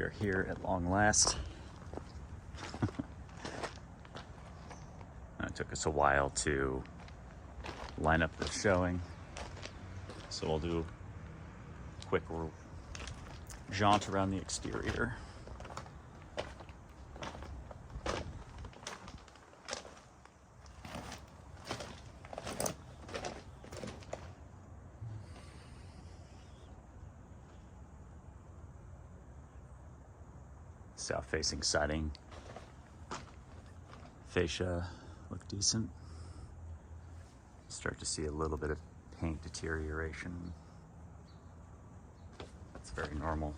we are here at long last. It took us a while to line up the showing, so we'll do a quick jaunt around the exterior. South-facing siding, fascia look decent. Start to see a little bit of paint deterioration. It's very normal.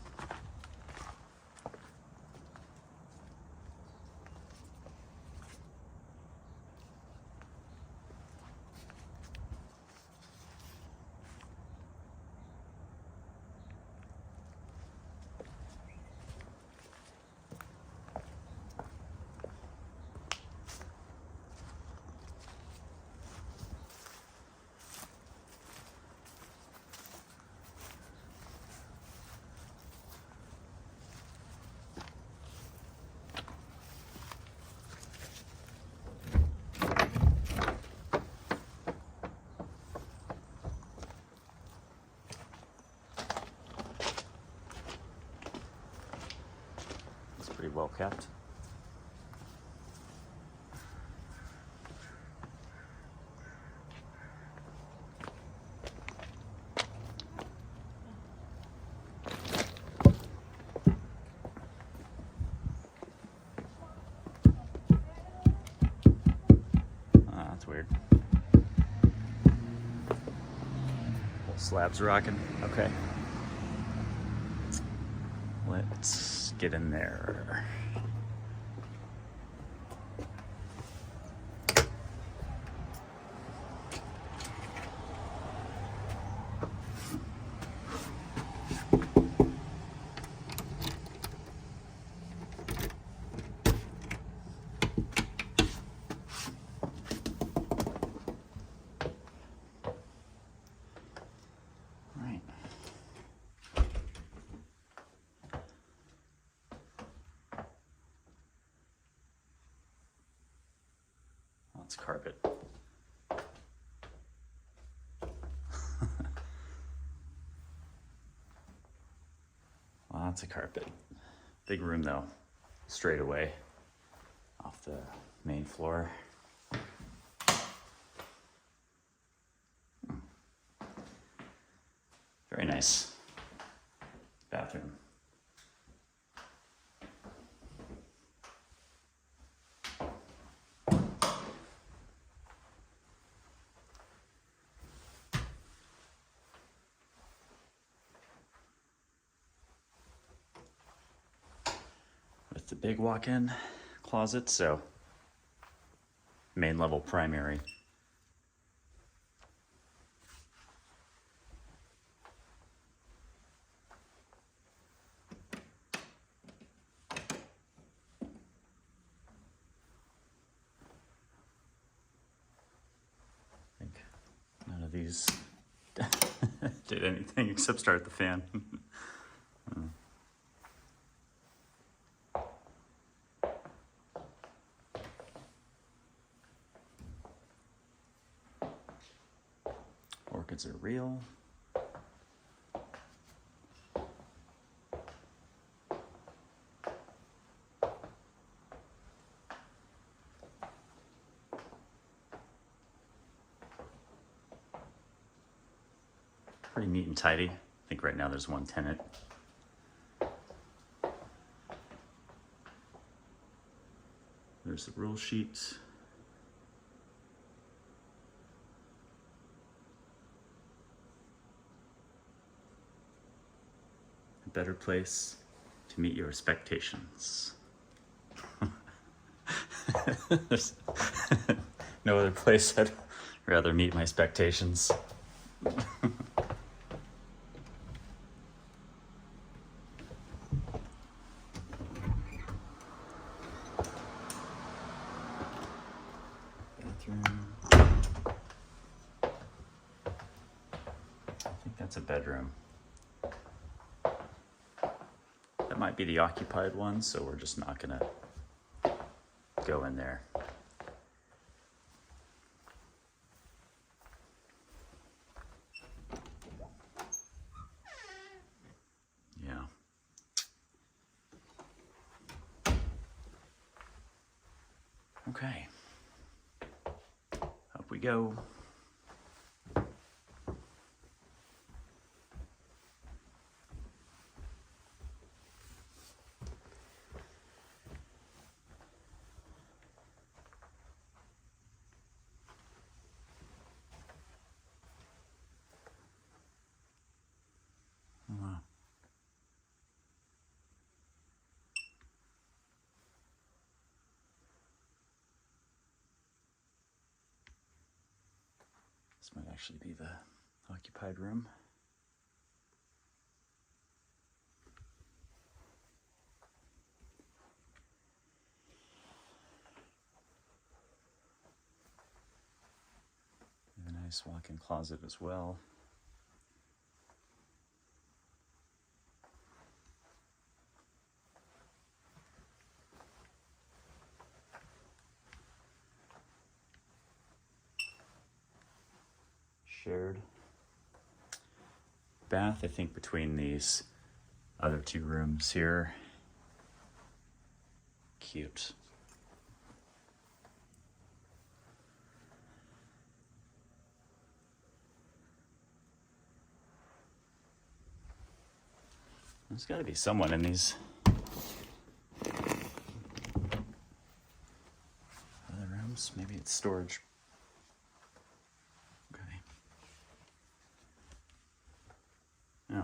Pretty well kept. That's weird. Whole slab's rocking. Okay. Let's get in there. It's carpet. Lots of carpet. Big room though, straight away off the main floor. Very nice bathroom. With the big walk-in closet, so main level primary. I think none of these did anything except start the fan. Orchids are real. Pretty neat and tidy. I think right now there's one tenant. There's the rule sheet. Better place to meet your expectations. There's no other place I'd rather meet my expectations. Bathroom. I think that's a bedroom. might be the occupied one, so we're just not gonna go in there. Yeah. Okay. Up we go. Wow. This might actually be the occupied room. A nice walk-in closet as well. Shared bath, I think, between these other two rooms here. Cute. There's got to be someone in these other rooms. Maybe it's storage. Okay. Yeah.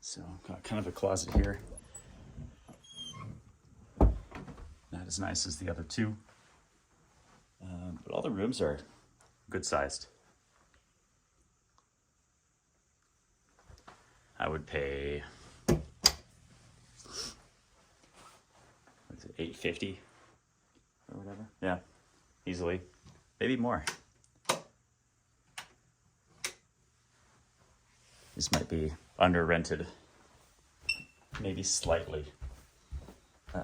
So got kind of a closet here. Not as nice as the other two, but all the rooms are good sized. I would pay, what is it, $850 or whatever. Yeah, easily, maybe more. This might be under rented, maybe slightly. So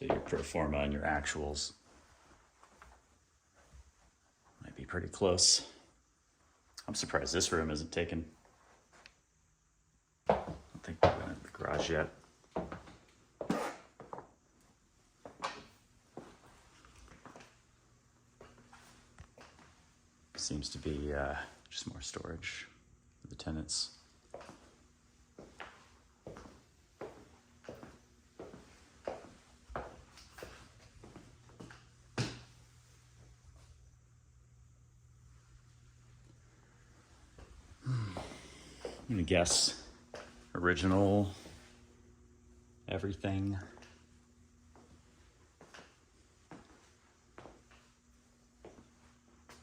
your pro forma and your actuals might be pretty close. I'm surprised this room isn't taken. I don't think we went into the garage yet. Seems to be just more storage for the tenants. I'm gonna guess original everything.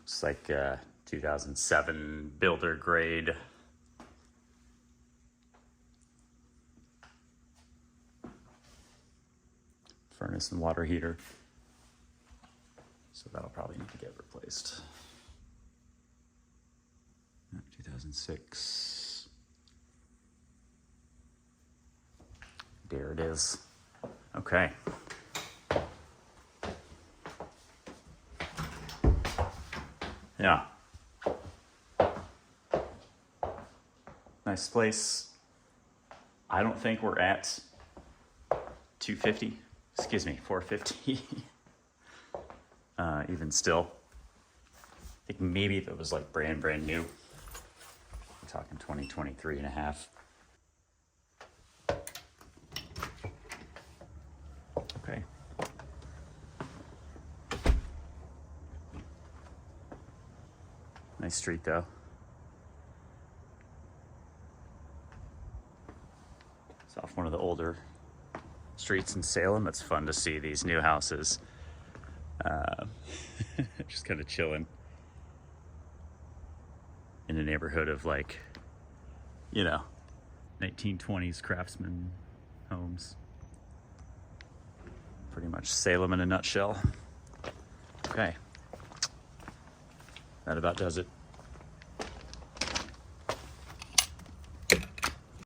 It's like 2007 builder grade. Furnace and water heater. So that'll probably need to get replaced. 2006. There it is. Okay. Yeah. Nice place. I don't think we're at 250. Excuse me, 450. Even still. I think maybe if it was like brand new. We're talking 2023 and a half. Okay. Nice street though. It's off one of the older streets in Salem. It's fun to see these new houses. Just kind of chilling in a neighborhood of like, 1920s craftsman homes. Pretty much Salem in a nutshell. Okay. That about does it.